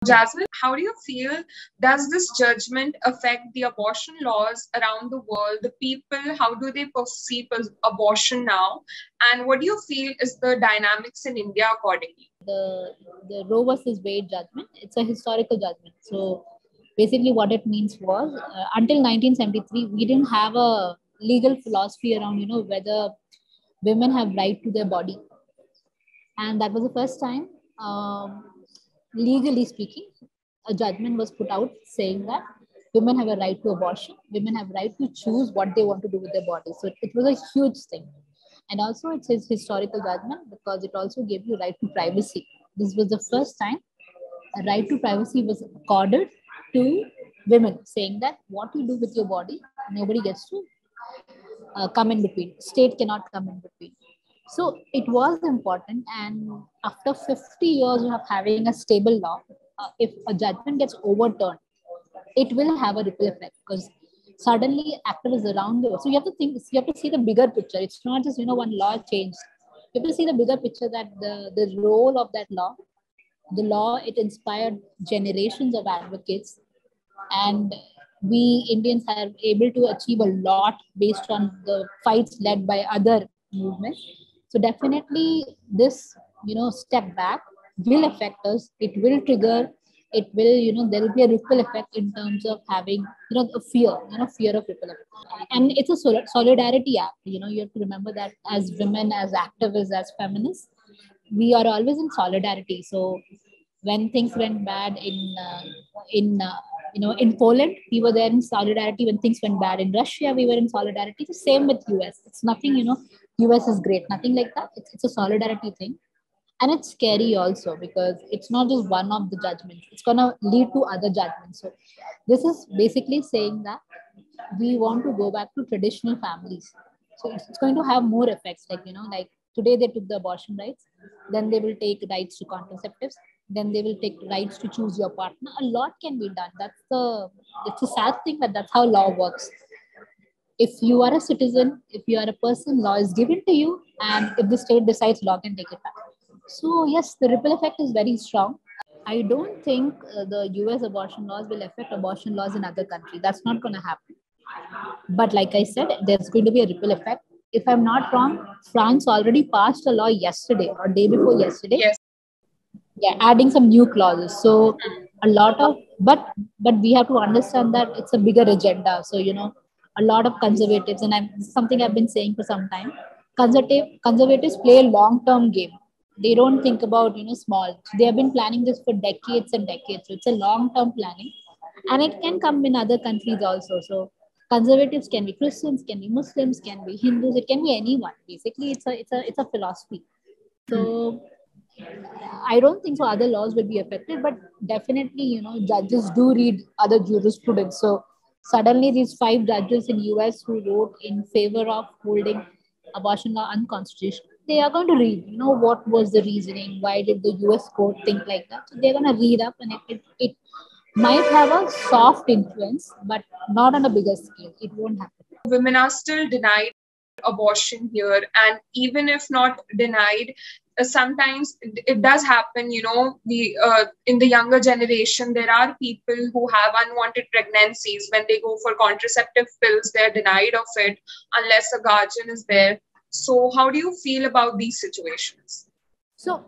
Jasmine, how do you feel? Does this judgment affect the abortion laws around the world? The people, how do they perceive abortion now? And what do you feel is the dynamics in India accordingly? The Roe versus Wade judgment, it's a historical judgment. So basically what it means was until 1973, we didn't have a legal philosophy around, whether women have right to their body. And that was the first time, legally speaking, a judgment was put out saying that women have a right to abortion. Women have a right to choose what they want to do with their bodies. So it was a huge thing. And also it's his historical judgment because it also gave you right to privacy. This was the first time a right to privacy was accorded to women, saying that what you do with your body, nobody gets to come in between. State cannot come in between. So it was important. And after 50 years of having a stable law, if a judgment gets overturned, it will have a ripple effect because suddenly activists around the world. So you have to see the bigger picture. It's not just, one law changed. You have to see the bigger picture that the role of that law, it inspired generations of advocates, and we Indians are able to achieve a lot based on the fights led by other movements. So definitely this, step back will affect us. It will trigger, it will, there will be a ripple effect in terms of having, a fear of ripple effect. And it's a solidarity act. You have to remember that as women, as activists, as feminists, we are always in solidarity. So when things went bad in Poland, we were there in solidarity. When things went bad in Russia, we were in solidarity. The same with US. It's nothing, US is great, nothing like that. It's a solidarity thing. And it's scary also because it's not just one of the judgments, it's going to lead to other judgments. So this is basically saying that we want to go back to traditional families. So it's going to have more effects, like today they took the abortion rights, then they will take rights to contraceptives, then they will take rights to choose your partner. A lot can be done. It's a sad thing, but that's how law works. If you are a citizen, if you are a person, law is given to you, and if the state decides, law can take it back. So yes, the ripple effect is very strong. I don't think the US abortion laws will affect abortion laws in other countries. That's not going to happen. But like I said, there's going to be a ripple effect. If I'm not wrong, France already passed a law yesterday or day before yesterday. Yes. Yeah, adding some new clauses. So a lot of, but we have to understand that it's a bigger agenda. So, a lot of conservatives, and something I've been saying for some time, conservatives play a long-term game. They don't think about, small. They have been planning this for decades and decades. So it's a long-term planning, and it can come in other countries also. So conservatives can be Christians, can be Muslims, can be Hindus, it can be anyone. Basically, it's a philosophy. So I don't think so other laws will be affected, but definitely, judges do read other jurisprudence. So suddenly these 5 judges in US who wrote in favor of holding abortion law unconstitutional, they are going to read, what was the reasoning, why did the US court think like that. So they're going to read up, and it might have a soft influence, but not on a bigger scale. It won't happen. Women are still denied abortion here, and even if not denied, sometimes it does happen. In the younger generation, there are people who have unwanted pregnancies. When they go for contraceptive pills, they're denied of it unless a guardian is there. So how do you feel about these situations? So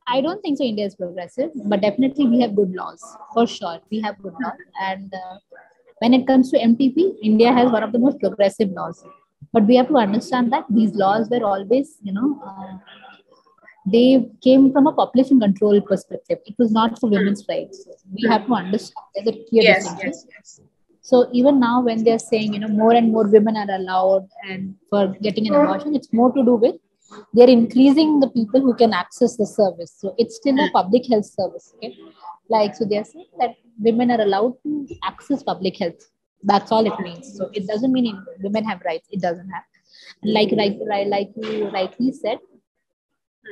I don't think so India is progressive, but definitely we have good laws. For sure, we have good laws. And when it comes to MTP, India has one of the most progressive laws. But we have to understand that these laws were always, they came from a population control perspective. It was not for women's rights. We have to understand there's a clear distinction. Yes. So even now, when they're saying, more and more women are allowed and for getting an abortion, it's more to do with they're increasing the people who can access the service. So it's still a public health service. Okay, so they're saying that women are allowed to access public health. That's all it means. So it doesn't mean women have rights. It doesn't have. Like you rightly said,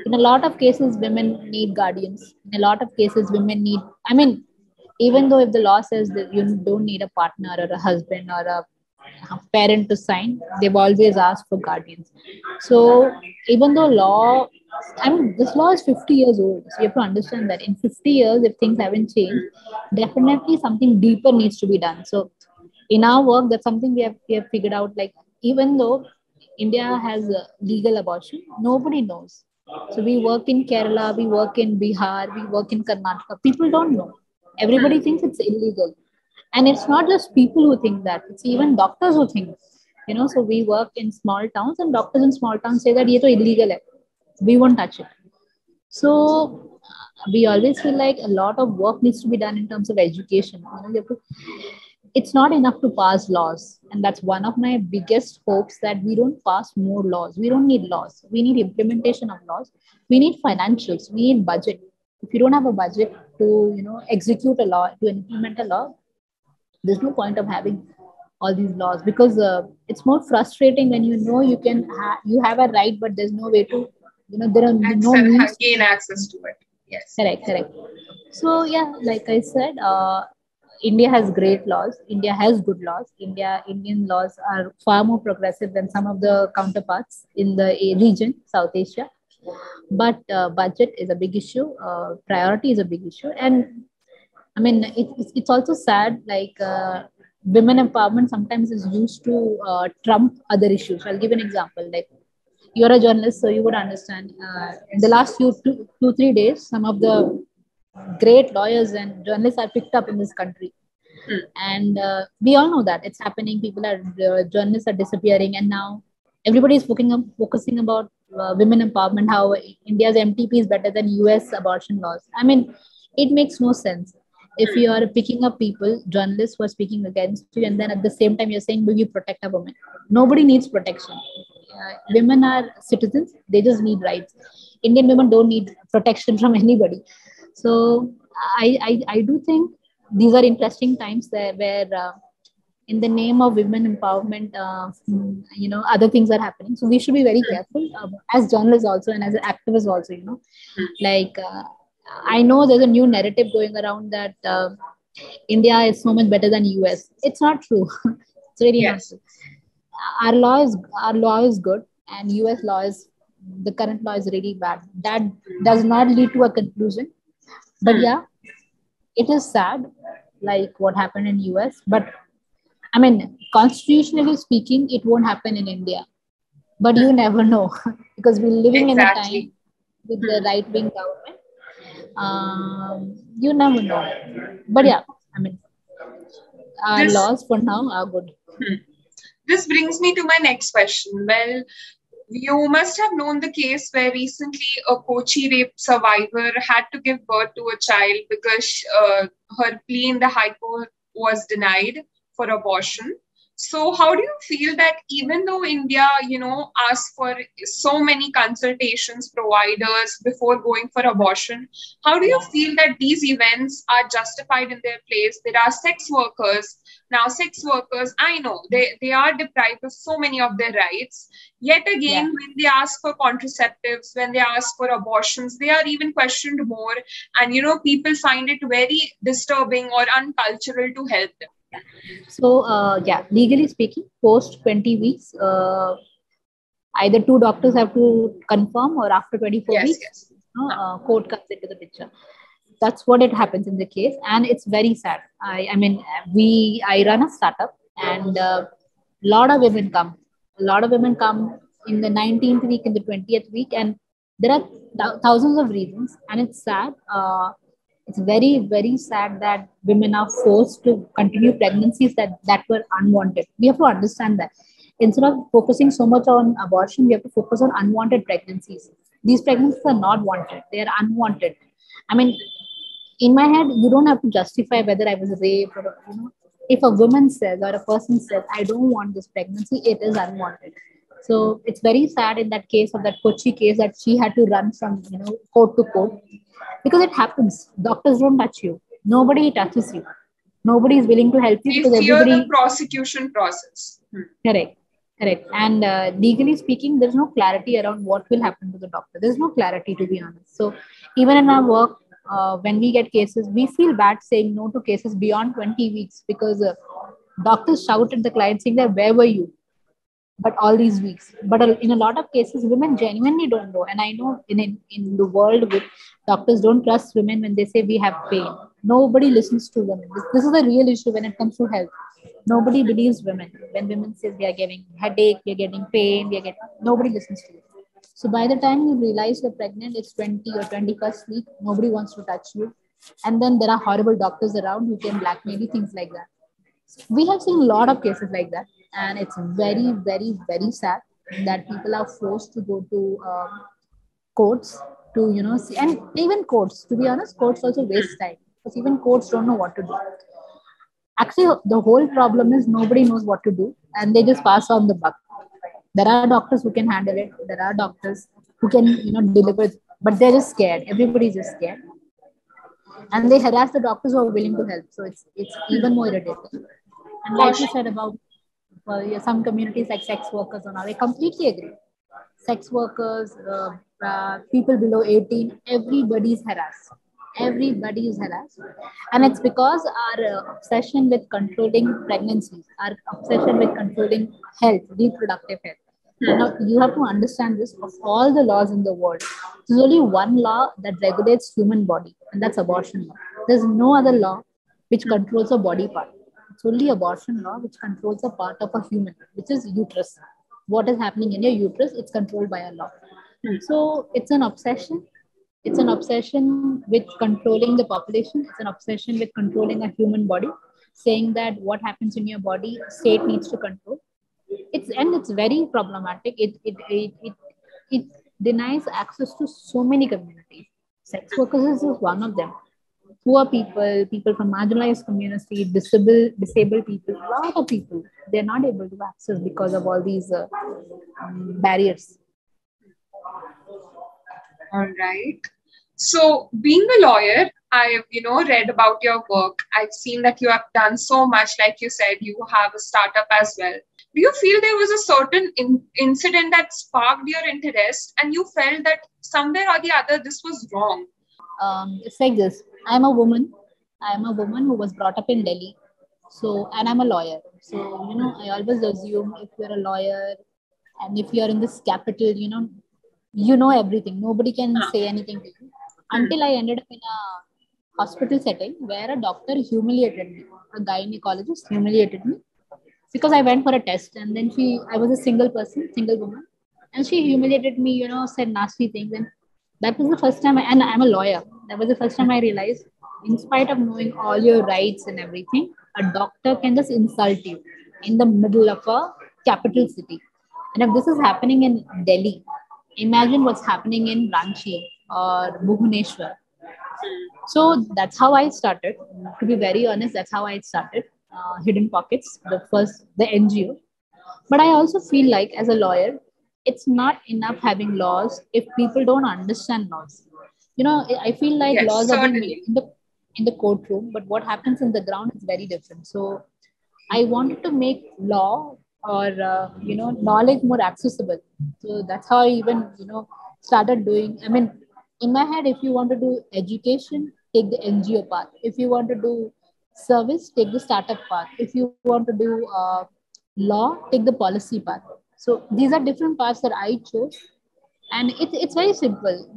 in a lot of cases, women need guardians. In a lot of cases, women need. Even though if the law says that you don't need a partner or a husband or a parent to sign, they've always asked for guardians. So even though law I mean, this law is 50 years old. So you have to understand that in 50 years, if things haven't changed, definitely something deeper needs to be done. So in our work, that's something we have figured out. Like, even though India has legal abortion, nobody knows. So we work in Kerala, we work in Bihar, we work in Karnataka. People don't know. Everybody thinks it's illegal. And it's not just people who think that, it's even doctors who think. So we work in small towns, and doctors in small towns say that ye to illegal hai. We won't touch it. So we always feel like a lot of work needs to be done in terms of education. It's not enough to pass laws, and that's one of my biggest hopes, that we don't pass more laws. We don't need laws. We need implementation of laws. We need financials. We need budget. If you don't have a budget to execute a law, to implement a law, there's no point of having all these laws, because it's more frustrating when you have a right, but there's no way to there are no means Gain access to it. Yes. Correct. So yeah, like I said, India has great laws. India has good laws. Indian laws are far more progressive than some of the counterparts in the region, South Asia. But budget is a big issue. Priority is a big issue, and I mean, it's also sad. Like, women empowerment sometimes is used to trump other issues. I'll give an example. Like, you're a journalist, so you would understand. In the last 3 days, some of the great lawyers and journalists are picked up in this country, and we all know that it's happening. Journalists are disappearing, and now everybody is focusing about women empowerment. How India's MTP is better than US abortion laws. I mean, it makes no sense. If you are picking up people, journalists who are speaking against you, and then at the same time you're saying, will you protect a woman? Nobody needs protection. Women are citizens, they just need rights. Indian women don't need protection from anybody. So I do think these are interesting times there, where in the name of women empowerment, other things are happening. So we should be very careful, as journalists also, and as activists also. Like, I know there's a new narrative going around that India is so much better than US. It's not true. It's really not true. Our law is good, and US law is, the current law is really bad. That does not lead to a conclusion. But yeah, it is sad, like what happened in US. But I mean, constitutionally speaking, it won't happen in India. But you never know, because we're living in a time with the right-wing government. You never know. But yeah, I mean, our laws for now are good. This brings me to my next question. Well, you must have known the case where recently a Kochi rape survivor had to give birth to a child because her plea in the High Court was denied for abortion. So how do you feel that even though India, asks for so many consultations providers before going for abortion, how do you feel that these events are justified in their place? There are sex workers. Now, sex workers, I know they are deprived of so many of their rights. Yet again, when they ask for contraceptives, when they ask for abortions, they are even questioned more. And, people find it very disturbing or uncultural to help them. So, legally speaking, post 20 weeks, either two doctors have to confirm, or after 24 weeks, court comes into the picture. That's what it happens in the case, and it's very sad. I run a startup, and a lot of women come. A lot of women come in the 19th week, in the 20th week, and there are thousands of reasons, and it's sad. It's very, very sad that women are forced to continue pregnancies that were unwanted. We have to understand that. Instead of focusing so much on abortion, we have to focus on unwanted pregnancies. These pregnancies are not wanted, they are unwanted. I mean, in my head, you don't have to justify whether I was raped, or, if a woman says, or a person says, I don't want this pregnancy, it is unwanted. So it's very sad in that case of that Kochi case, that she had to run from court to court, because it happens. Doctors don't touch you. Nobody touches you. Nobody is willing to help you, because fear everybody. The prosecution process. Correct. And legally speaking, there's no clarity around what will happen to the doctor. There's no clarity, to be honest. So even in our work, when we get cases, we feel bad saying no to cases beyond 20 weeks, because doctors shout at the client saying that, where were you? but all these weeks. But in a lot of cases, women genuinely don't know. And I know in the world, with doctors don't trust women when they say we have pain. Nobody listens to women. This is a real issue when it comes to health. Nobody believes women. When women say we are getting headache, we are getting pain, we are getting, nobody listens to you. So by the time you realize you're pregnant, it's 20 or 21st week, nobody wants to touch you. And then there are horrible doctors around who can blackmail you, things like that. We have seen a lot of cases like that, and it's very, very, very sad that people are forced to go to courts to see, and even courts, to be honest, courts also waste time because even courts don't know what to do. Actually, the whole problem is nobody knows what to do, and they just pass on the buck. There are doctors who can handle it. There are doctors who can deliver, but they're just scared. Everybody's just scared, and they harass the doctors who are willing to help. So it's even more irritating. And For like you sure. said about, well, yeah, some communities like sex workers and all, I completely agree. Sex workers, people below 18, everybody's harassed. Everybody is harassed. And it's because our obsession with controlling pregnancies, our obsession with controlling health, reproductive health. Now, you have to understand this, of all the laws in the world, there's only one law that regulates human body, and that's abortion law. There's no other law which controls a body part. It's only abortion law which controls a part of a human, which is uterus. What is happening in your uterus, it's controlled by a law. So it's an obsession. It's an obsession with controlling the population. It's an obsession with controlling a human body, saying that what happens in your body, state needs to control. It's very problematic. It denies access to so many communities. Sex workers is just one of them. Poor people, people from marginalized community, disabled people, a lot of people, they're not able to access because of all these barriers. All right. So, being a lawyer, I've read about your work. I've seen that you have done so much. Like you said, you have a startup as well. Do you feel there was a certain incident that sparked your interest, and you felt that somewhere or the other this was wrong? It's like this. I'm a woman. I'm a woman who was brought up in Delhi. So, and I'm a lawyer. So, I always assume if you're a lawyer and if you're in this capital, you know everything. Nobody can say anything to you. Until I ended up in a hospital setting where a doctor humiliated me. A gynecologist humiliated me because I went for a test, and then I was a single person, single woman, and she humiliated me, said nasty things. And that was the first time, and I'm a lawyer. That was the first time I realized, in spite of knowing all your rights and everything, a doctor can just insult you in the middle of a capital city. And if this is happening in Delhi, imagine what's happening in Ranchi or Bhubaneswar. So that's how I started. To be very honest, that's how I started. Hidden Pockets, the NGO. But I also feel like as a lawyer, it's not enough having laws if people don't understand laws. I feel like Yes, laws are being made certainly. in the courtroom, but what happens in the ground is very different. So I wanted to make law or knowledge more accessible. So that's how I even started doing. I mean, in my head, if you want to do education, take the NGO path. If you want to do service, take the startup path. If you want to do law, take the policy path. So these are different paths that I chose, and it's very simple.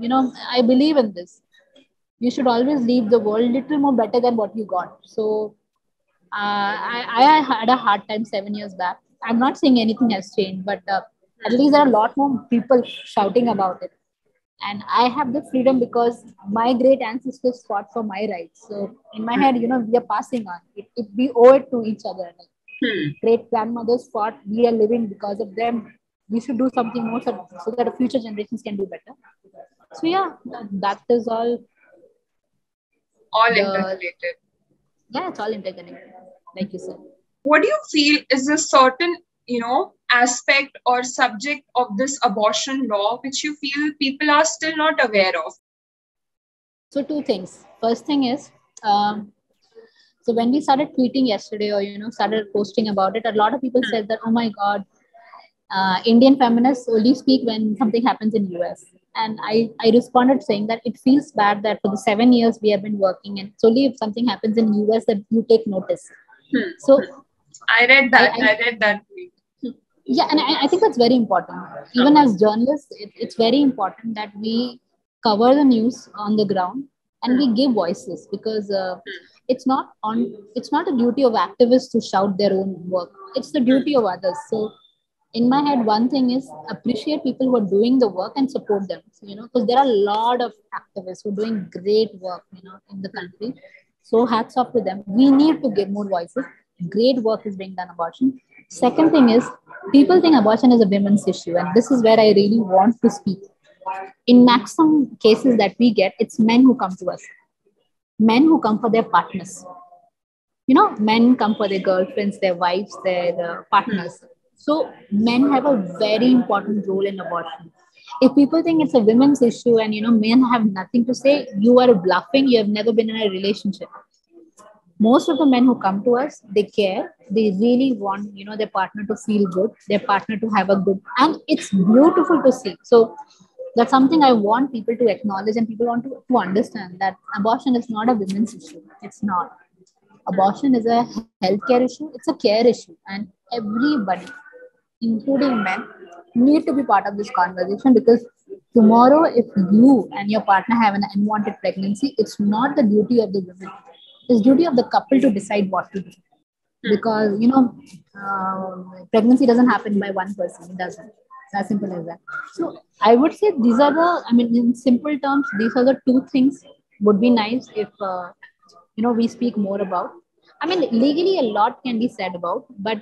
I believe in this. You should always leave the world little more better than what you got. So I had a hard time 7 years back. I'm not saying anything has changed, but at least there are a lot more people shouting about it. And I have the freedom because my great ancestors fought for my rights. So in my head, we are passing on. We owe it to each other. Like great grandmothers fought. We are living because of them. We should do something more so that the future generations can do better. So yeah, that is all. All The interrelated. Yeah, it's all interconnected, like you said. What do you feel is a certain, aspect or subject of this abortion law which you feel people are still not aware of? So two things. First thing is, so when we started tweeting yesterday, or started posting about it, a lot of people said that, oh my God, Indian feminists only speak when something happens in US. And I responded saying that it feels bad that for the 7 years we have been working, and it's only if something happens in US that you take notice. So I read that. I I read that tweet. Yeah, and I think that's very important. Even as journalists, it's very important that we cover the news on the ground and we give voices, because it's not a duty of activists to shout their own work. It's the duty of others. So in my head, one thing is appreciate people who are doing the work and support them. So, because there are a lot of activists who are doing great work, in the country. So hats off to them. We need to give more voices. Great work is being done abortion. Second thing is, people think abortion is a women's issue, and this is where I really want to speak. In maximum cases that we get, it's men who come to us, men who come for their partners. Men come for their girlfriends, their wives, their partners. So men have a very important role in abortion. If people think it's a women's issue and men have nothing to say, you are bluffing. You have never been in a relationship. Most of the men who come to us, they care. They really want their partner to feel good, their partner to have a good, and it's beautiful to see. So that's something I want people to acknowledge, and people want to understand that abortion is not a women's issue. It's not. Abortion is a healthcare issue, it's a care issue, and everybody, including men, need to be part of this conversation, because tomorrow, if you and your partner have an unwanted pregnancy, it's not the duty of the women. It's duty of the couple to decide what to do. Because pregnancy doesn't happen by one person. It doesn't. It's as simple as that. So I would say these are the. I mean, in simple terms, these are the two things. Would be nice if we speak more about. I mean, legally a lot can be said about, but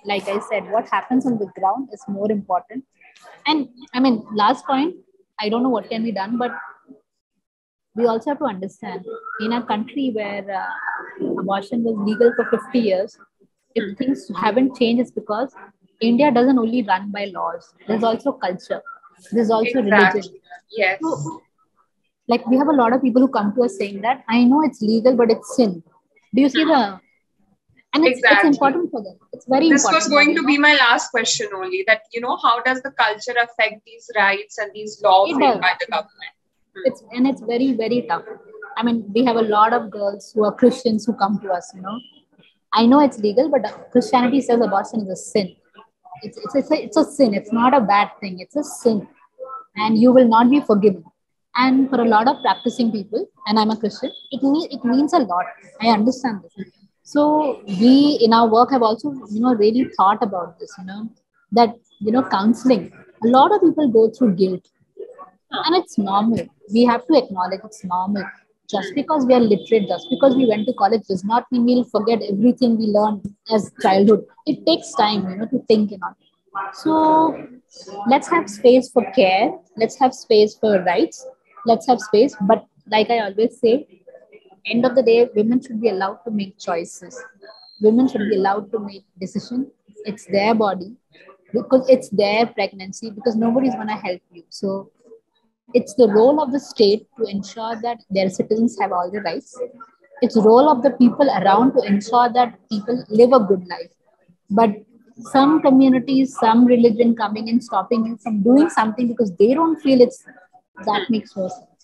like I said, what happens on the ground is more important. And I mean, last point, I don't know what can be done, but we also have to understand, in a country where abortion was legal for 50 years, if things haven't changed, it's because India doesn't only run by laws. There's also culture. There's also religion. Exactly. Yes. So, like, we have a lot of people who come to us saying that I know it's legal, but it's sin. Do you see the? And it's Exactly. important for them. It's very This was important that going to be my last question only, that, how does the culture affect these rights and these laws it made does. by the government? It's very, very tough. I mean, we have a lot of girls who are Christians who come to us. I know it's legal, but Christianity says abortion is a sin. It's a sin. It's not a bad thing. It's a sin, and you will not be forgiven. And for a lot of practicing people, and I'm a Christian, it means a lot. I understand this. So we in our work have also really thought about this. That counseling. A lot of people go through guilt, and it's normal. We have to acknowledge it's normal. Just because we are literate, just because we went to college, does not mean we'll forget everything we learned as childhood. It takes time, to think about it. So let's have space for care. Let's have space for rights. Let's have space. But like I always say, end of the day, women should be allowed to make choices. Women should be allowed to make decisions. It's their body, because it's their pregnancy, because nobody's going to help you. So it's the role of the state to ensure that their citizens have all the rights. It's the role of the people around to ensure that people live a good life. But some communities, some religion coming and stopping you from doing something because they don't feel it's that makes no sense.